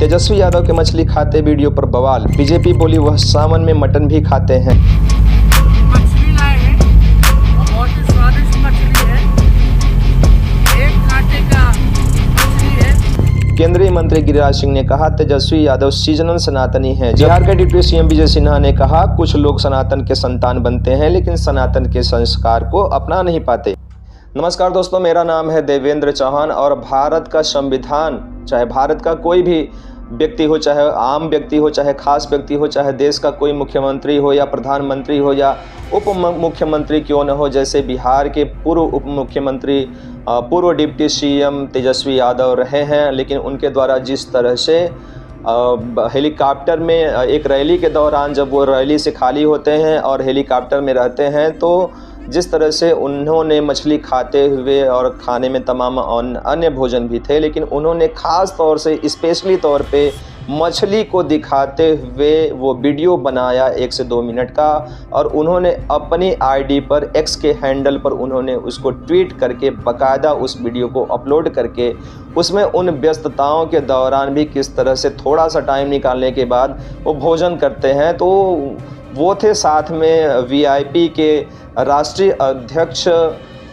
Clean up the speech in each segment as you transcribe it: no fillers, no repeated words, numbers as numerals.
तेजस्वी यादव के मछली खाते वीडियो पर बवाल। बीजेपी बोली वह सावन में मटन भी खाते हैं। मछली लाए हैं और बहुत ही स्वादिष्ट मछली है। एक कांटे का मछली है। केंद्रीय मंत्री गिरिराज सिंह ने कहा तेजस्वी यादव सीजनल सनातनी हैं। बिहार के डिप्टी सीएम विजय सिन्हा ने कहा कुछ लोग सनातन के संतान बनते हैं लेकिन सनातन के संस्कार को अपना नहीं पाते। नमस्कार दोस्तों, मेरा नाम है देवेंद्र चौहान और भारत का संविधान, चाहे भारत का कोई भी व्यक्ति हो, चाहे आम व्यक्ति हो, चाहे खास व्यक्ति हो, चाहे देश का कोई मुख्यमंत्री हो या प्रधानमंत्री हो या उप मुख्यमंत्री क्यों न हो, जैसे बिहार के पूर्व उप मुख्यमंत्री पूर्व डिप्टी सीएम तेजस्वी यादव रहे हैं, लेकिन उनके द्वारा जिस तरह से हेलीकॉप्टर में एक रैली के दौरान जब वो रैली से खाली होते हैं और हेलीकॉप्टर में रहते हैं तो जिस तरह से उन्होंने मछली खाते हुए और खाने में तमाम अन्य भोजन भी थे, लेकिन उन्होंने ख़ास तौर से स्पेशली तौर पे मछली को दिखाते हुए वो वीडियो बनाया 1 से 2 मिनट का, और उन्होंने अपनी आईडी पर एक्स के हैंडल पर उन्होंने उसको ट्वीट करके बाकायदा उस वीडियो को अपलोड करके उसमें उन व्यस्तताओं के दौरान भी किस तरह से थोड़ा सा टाइम निकालने के बाद वो भोजन करते हैं। तो वो थे साथ में वीआईपी के राष्ट्रीय अध्यक्ष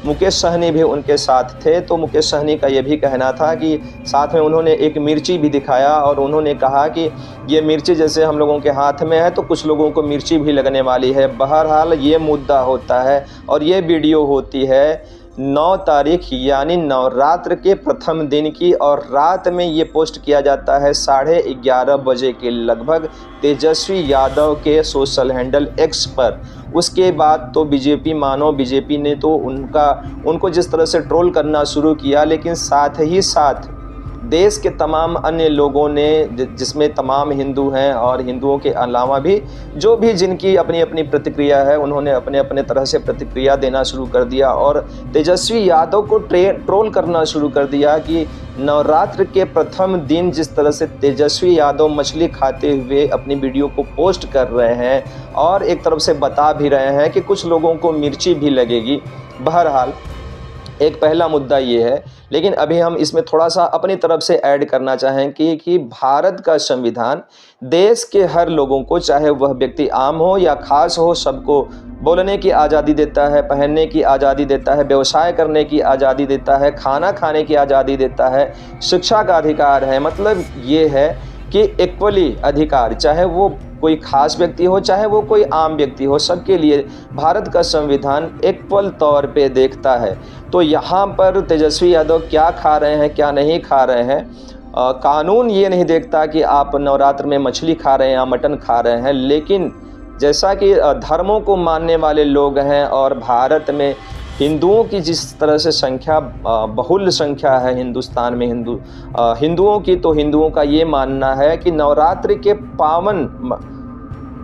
मुकेश सहनी भी उनके साथ थे। तो मुकेश सहनी का ये भी कहना था कि साथ में उन्होंने एक मिर्ची भी दिखाया और उन्होंने कहा कि ये मिर्ची जैसे हम लोगों के हाथ में है तो कुछ लोगों को मिर्ची भी लगने वाली है। बहरहाल ये मुद्दा होता है और ये वीडियो होती है 9 तारीख यानी नवरात्र के प्रथम दिन की, और रात में ये पोस्ट किया जाता है 11:30 बजे के लगभग तेजस्वी यादव के सोशल हैंडल एक्स पर। उसके बाद तो बीजेपी ने तो उनको जिस तरह से ट्रोल करना शुरू किया, लेकिन साथ ही साथ देश के तमाम अन्य लोगों ने, जिसमें तमाम हिंदू हैं और हिंदुओं के अलावा भी जो भी जिनकी अपनी अपनी प्रतिक्रिया है, उन्होंने अपने अपने तरह से प्रतिक्रिया देना शुरू कर दिया और तेजस्वी यादव को ट्रोल करना शुरू कर दिया कि नवरात्र के प्रथम दिन जिस तरह से तेजस्वी यादव मछली खाते हुए अपनी वीडियो को पोस्ट कर रहे हैं और एक तरफ से बता भी रहे हैं कि कुछ लोगों को मिर्ची भी लगेगी। बहरहाल एक पहला मुद्दा ये है, लेकिन अभी हम इसमें थोड़ा सा अपनी तरफ से ऐड करना चाहें कि भारत का संविधान देश के हर लोगों को, चाहे वह व्यक्ति आम हो या खास हो, सबको बोलने की आज़ादी देता है, पहनने की आज़ादी देता है, व्यवसाय करने की आज़ादी देता है, खाना खाने की आज़ादी देता है, शिक्षा का अधिकार है। मतलब ये है कि इक्वली अधिकार, चाहे वो कोई खास व्यक्ति हो चाहे वो कोई आम व्यक्ति हो, सबके लिए भारत का संविधान इक्वल तौर पे देखता है। तो यहाँ पर तेजस्वी यादव क्या खा रहे हैं क्या नहीं खा रहे हैं, कानून ये नहीं देखता कि आप नवरात्र में मछली खा रहे हैं या मटन खा रहे हैं, लेकिन जैसा कि धर्मों को मानने वाले लोग हैं और भारत में हिंदुओं की जिस तरह से संख्या बहुल संख्या है हिंदुस्तान में हिंदुओं की, तो हिंदुओं का ये मानना है कि नवरात्रि के पावन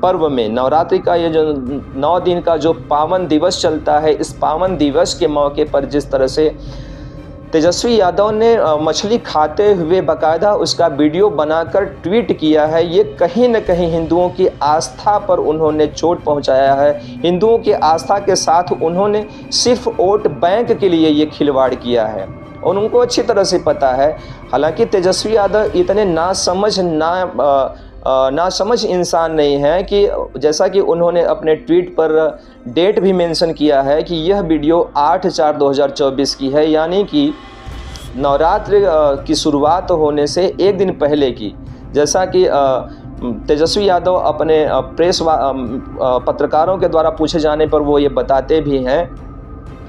पर्व में, नवरात्रि का ये जो 9 दिन का जो पावन दिवस चलता है, इस पावन दिवस के मौके पर जिस तरह से तेजस्वी यादव ने मछली खाते हुए बाकायदा उसका वीडियो बनाकर ट्वीट किया है, ये कहीं न कहीं हिंदुओं की आस्था पर उन्होंने चोट पहुंचाया है। हिंदुओं की आस्था के साथ उन्होंने सिर्फ वोट बैंक के लिए ये खिलवाड़ किया है और उनको अच्छी तरह से पता है। हालांकि तेजस्वी यादव इतने नासमझ इंसान नहीं है कि जैसा कि उन्होंने अपने ट्वीट पर डेट भी मेंशन किया है कि यह वीडियो 8/4/2024 की है, यानी कि नवरात्र की शुरुआत होने से 1 दिन पहले की। जैसा कि तेजस्वी यादव अपने पत्रकारों के द्वारा पूछे जाने पर वो ये बताते भी हैं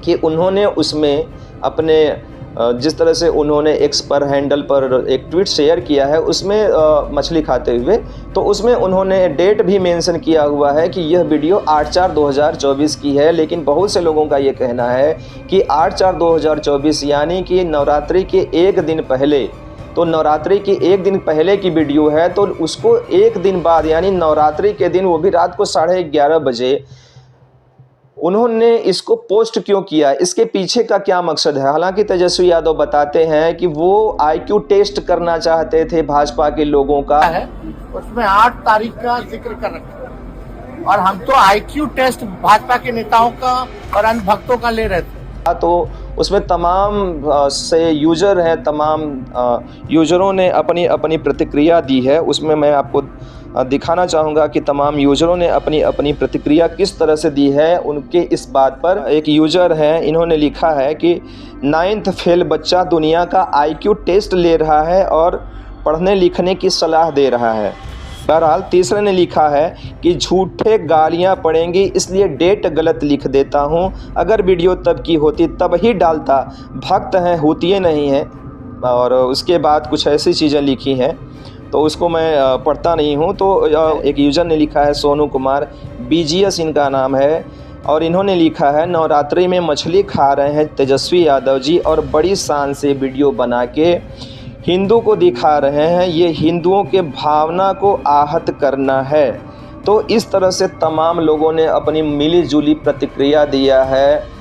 कि उन्होंने उसमें अपने जिस तरह से उन्होंने एक्स पर हैंडल पर एक ट्वीट शेयर किया है उसमें मछली खाते हुए, तो उसमें उन्होंने डेट भी मेंशन किया हुआ है कि यह वीडियो 8/4/2024 की है। लेकिन बहुत से लोगों का ये कहना है कि 8/4/2024 यानी कि नवरात्रि के 1 दिन पहले, तो नवरात्रि के 1 दिन पहले की वीडियो है, तो उसको 1 दिन बाद यानी नवरात्रि के दिन, वो भी रात को 11:30 बजे उन्होंने इसको पोस्ट क्यों किया, इसके पीछे का क्या मकसद है। हालांकि तेजस्वी यादव बताते हैं कि वो IQ टेस्ट करना चाहते थे भाजपा के लोगों का है, उसमें 8 तारीख का जिक्र कर रखा है और हम तो IQ टेस्ट भाजपा के नेताओं का और अन्य भक्तों का ले रहे थे। तो उसमें तमाम से यूज़र हैं, तमाम यूज़रों ने अपनी अपनी प्रतिक्रिया दी है। उसमें मैं आपको दिखाना चाहूँगा कि तमाम यूज़रों ने अपनी अपनी प्रतिक्रिया किस तरह से दी है उनके इस बात पर। एक यूज़र हैं, इन्होंने लिखा है कि 9th फेल बच्चा दुनिया का IQ टेस्ट ले रहा है और पढ़ने लिखने की सलाह दे रहा है। बहरहाल तीसरे ने लिखा है कि झूठे गालियाँ पड़ेंगी इसलिए डेट गलत लिख देता हूँ, अगर वीडियो तब की होती तब ही डालता, भक्त हैं होती नहीं हैं। और उसके बाद कुछ ऐसी चीज़ें लिखी हैं तो उसको मैं पढ़ता नहीं हूँ। तो एक यूज़र ने लिखा है, सोनू कुमार BGS इनका नाम है, और इन्होंने लिखा है नवरात्रि में मछली खा रहे हैं तेजस्वी यादव जी और बड़ी शान से वीडियो बना के हिंदू को दिखा रहे हैं, ये हिंदुओं के भावना को आहत करना है। तो इस तरह से तमाम लोगों ने अपनी मिली जुली प्रतिक्रिया दिया है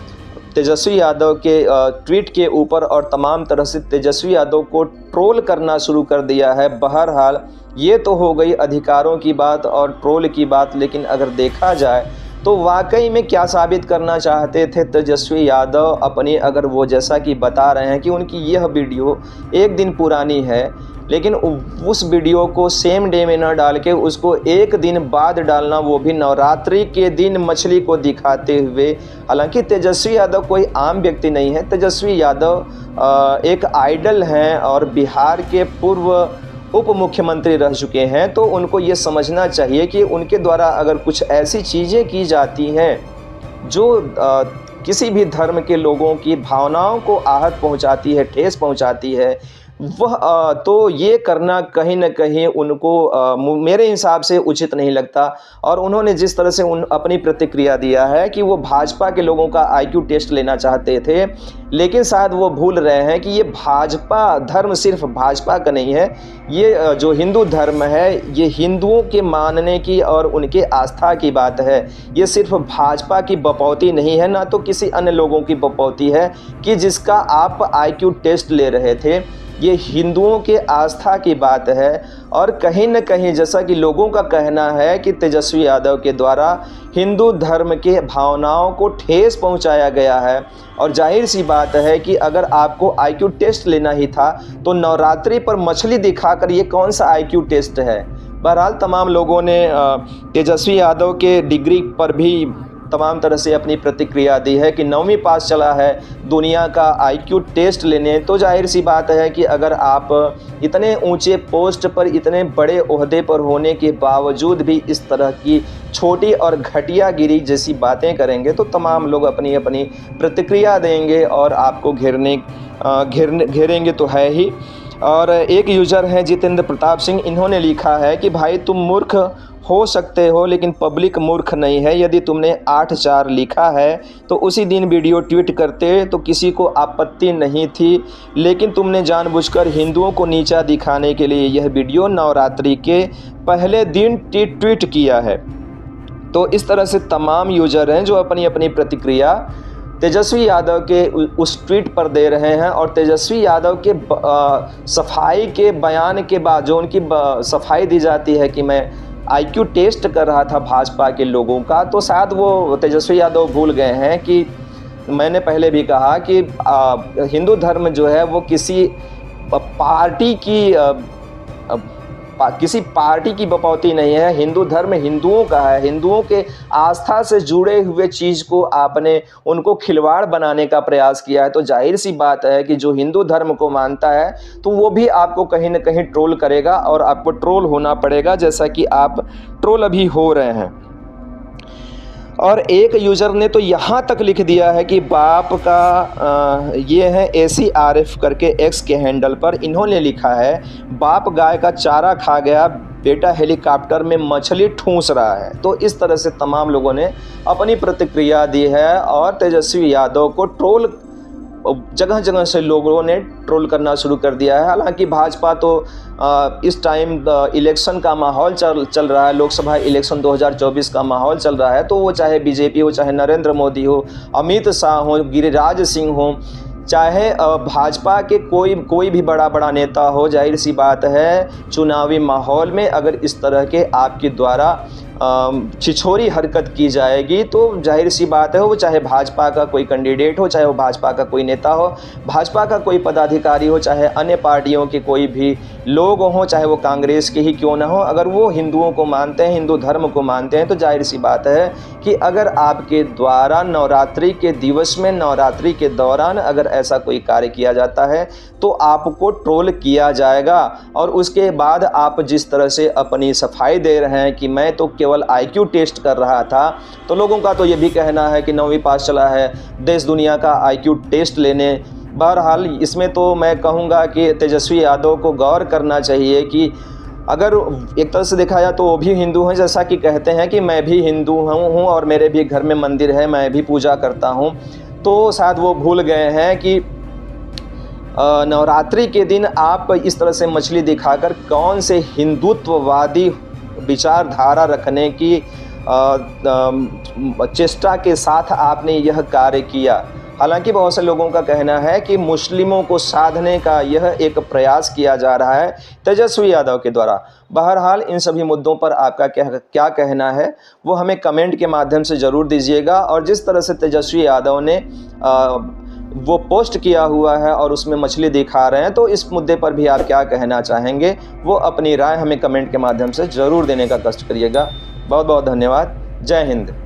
तेजस्वी यादव के ट्वीट के ऊपर और तमाम तरह से तेजस्वी यादव को ट्रोल करना शुरू कर दिया है। बहरहाल ये तो हो गई अधिकारों की बात और ट्रोल की बात, लेकिन अगर देखा जाए तो वाकई में क्या साबित करना चाहते थे तेजस्वी यादव अपनी, अगर वो जैसा कि बता रहे हैं कि उनकी यह वीडियो 1 दिन पुरानी है, लेकिन उस वीडियो को सेम डे में न डाल के उसको 1 दिन बाद डालना, वो भी नवरात्रि के दिन मछली को दिखाते हुए। हालांकि तेजस्वी यादव कोई आम व्यक्ति नहीं है, तेजस्वी यादव एक आइडल हैं और बिहार के पूर्व उप मुख्यमंत्री रह चुके हैं। तो उनको ये समझना चाहिए कि उनके द्वारा अगर कुछ ऐसी चीज़ें की जाती हैं जो किसी भी धर्म के लोगों की भावनाओं को आहत पहुंचाती है, ठेस पहुंचाती है, वह तो ये करना कहीं न कहीं उनको मेरे हिसाब से उचित नहीं लगता। और उन्होंने जिस तरह से अपनी प्रतिक्रिया दिया है कि वो भाजपा के लोगों का IQ टेस्ट लेना चाहते थे, लेकिन शायद वो भूल रहे हैं कि ये भाजपा धर्म सिर्फ भाजपा का नहीं है, ये जो हिंदू धर्म है ये हिंदुओं के मानने की और उनके आस्था की बात है। ये सिर्फ भाजपा की बपौती नहीं है, ना तो किसी अन्य लोगों की बपौती है कि जिसका आप IQ टेस्ट ले रहे थे। ये हिंदुओं के आस्था की बात है और कहीं न कहीं जैसा कि लोगों का कहना है कि तेजस्वी यादव के द्वारा हिंदू धर्म के भावनाओं को ठेस पहुंचाया गया है। और जाहिर सी बात है कि अगर आपको IQ टेस्ट लेना ही था तो नवरात्रि पर मछली दिखाकर ये कौन सा IQ टेस्ट है। बहरहाल तमाम लोगों ने तेजस्वी यादव के डिग्री पर भी तमाम तरह से अपनी प्रतिक्रिया दी है कि 9वीं पास चला है दुनिया का IQ टेस्ट लेने। तो जाहिर सी बात है कि अगर आप इतने ऊंचे पोस्ट पर, इतने बड़े ओहदे पर होने के बावजूद भी इस तरह की छोटी और घटियागिरी जैसी बातें करेंगे तो तमाम लोग अपनी अपनी प्रतिक्रिया देंगे और आपको घेरेंगे तो है ही। और एक यूज़र हैं जितेंद्र प्रताप सिंह, इन्होंने लिखा है कि भाई तुम मूर्ख हो सकते हो लेकिन पब्लिक मूर्ख नहीं है। यदि तुमने 8/4 लिखा है तो उसी दिन वीडियो ट्वीट करते तो किसी को आपत्ति नहीं थी, लेकिन तुमने जानबूझकर हिंदुओं को नीचा दिखाने के लिए यह वीडियो नवरात्रि के पहले दिन ट्वीट किया है। तो इस तरह से तमाम यूज़र हैं जो अपनी अपनी प्रतिक्रिया तेजस्वी यादव के उस ट्वीट पर दे रहे हैं। और तेजस्वी यादव के सफाई के बयान के बाद जो उनकी सफाई दी जाती है कि मैं IQ टेस्ट कर रहा था भाजपा के लोगों का, तो शायद वो तेजस्वी यादव भूल गए हैं कि मैंने पहले भी कहा कि हिंदू धर्म जो है वो किसी पार्टी की बपौती नहीं है। हिंदू धर्म हिंदुओं का है, हिंदुओं के आस्था से जुड़े हुए चीज़ को आपने उनको खिलवाड़ बनाने का प्रयास किया है। तो जाहिर सी बात है कि जो हिंदू धर्म को मानता है तो वो भी आपको कहीं न कहीं ट्रोल करेगा और आपको ट्रोल होना पड़ेगा, जैसा कि आप ट्रोल अभी हो रहे हैं। और एक यूज़र ने तो यहाँ तक लिख दिया है कि बाप का ये है ACRF करके X के हैंडल पर इन्होंने लिखा है, बाप गाय का चारा खा गया, बेटा हेलीकॉप्टर में मछली ठूंस रहा है। तो इस तरह से तमाम लोगों ने अपनी प्रतिक्रिया दी है और तेजस्वी यादव को ट्रोल जगह जगह से लोगों ने ट्रोल करना शुरू कर दिया है। हालांकि भाजपा तो इस टाइम इलेक्शन का माहौल चल रहा है, लोकसभा इलेक्शन 2024 का माहौल चल रहा है, तो वो चाहे बीजेपी हो, चाहे नरेंद्र मोदी हो, अमित शाह हो, गिरिराज सिंह हो, चाहे भाजपा के कोई भी बड़ा नेता हो, जाहिर सी बात है चुनावी माहौल में अगर इस तरह के आपके द्वारा छिछोरी हरकत की जाएगी तो जाहिर सी बात है, वो चाहे भाजपा का कोई कैंडिडेट हो, चाहे वो भाजपा का कोई नेता हो, भाजपा का कोई पदाधिकारी हो, चाहे अन्य पार्टियों के कोई भी लोग हों, चाहे वो कांग्रेस के ही क्यों ना हो, अगर वो हिंदुओं को मानते हैं, हिंदू धर्म को मानते हैं, तो जाहिर सी बात है कि अगर आपके द्वारा नवरात्रि के दिवस में, नवरात्रि के दौरान अगर ऐसा कोई कार्य किया जाता है तो आपको ट्रोल किया जाएगा। और उसके बाद आप जिस तरह से अपनी सफाई दे रहे हैं कि मैं तो केवल IQ टेस्ट कर रहा था, तो लोगों का तो ये भी कहना है कि 9वीं पास चला है, देश दुनिया का IQ टेस्ट लेने। बहरहाल इसमें तो मैं कहूँगा कि तेजस्वी यादव को गौर करना चाहिए कि अगर एक तरह से देखा जाए तो वो भी हिंदू हैं, जैसा कि कहते हैं कि मैं भी हिंदू हूँ और मेरे भी घर में मंदिर है, मैं भी पूजा करता हूँ, तो शायद वो भूल गए हैं कि नवरात्रि के दिन आप इस तरह से मछली दिखाकर कौन से हिंदुत्ववादी विचारधारा रखने की चेष्टा के साथ आपने यह कार्य किया। हालांकि बहुत से लोगों का कहना है कि मुस्लिमों को साधने का यह एक प्रयास किया जा रहा है तेजस्वी यादव के द्वारा। बहरहाल इन सभी मुद्दों पर आपका क्या कहना है वो हमें कमेंट के माध्यम से ज़रूर दीजिएगा। और जिस तरह से तेजस्वी यादव ने वो पोस्ट किया हुआ है और उसमें मछली दिखा रहे हैं, तो इस मुद्दे पर भी आप क्या कहना चाहेंगे वो अपनी राय हमें कमेंट के माध्यम से ज़रूर देने का कष्ट करिएगा। बहुत बहुत धन्यवाद। जय हिंद।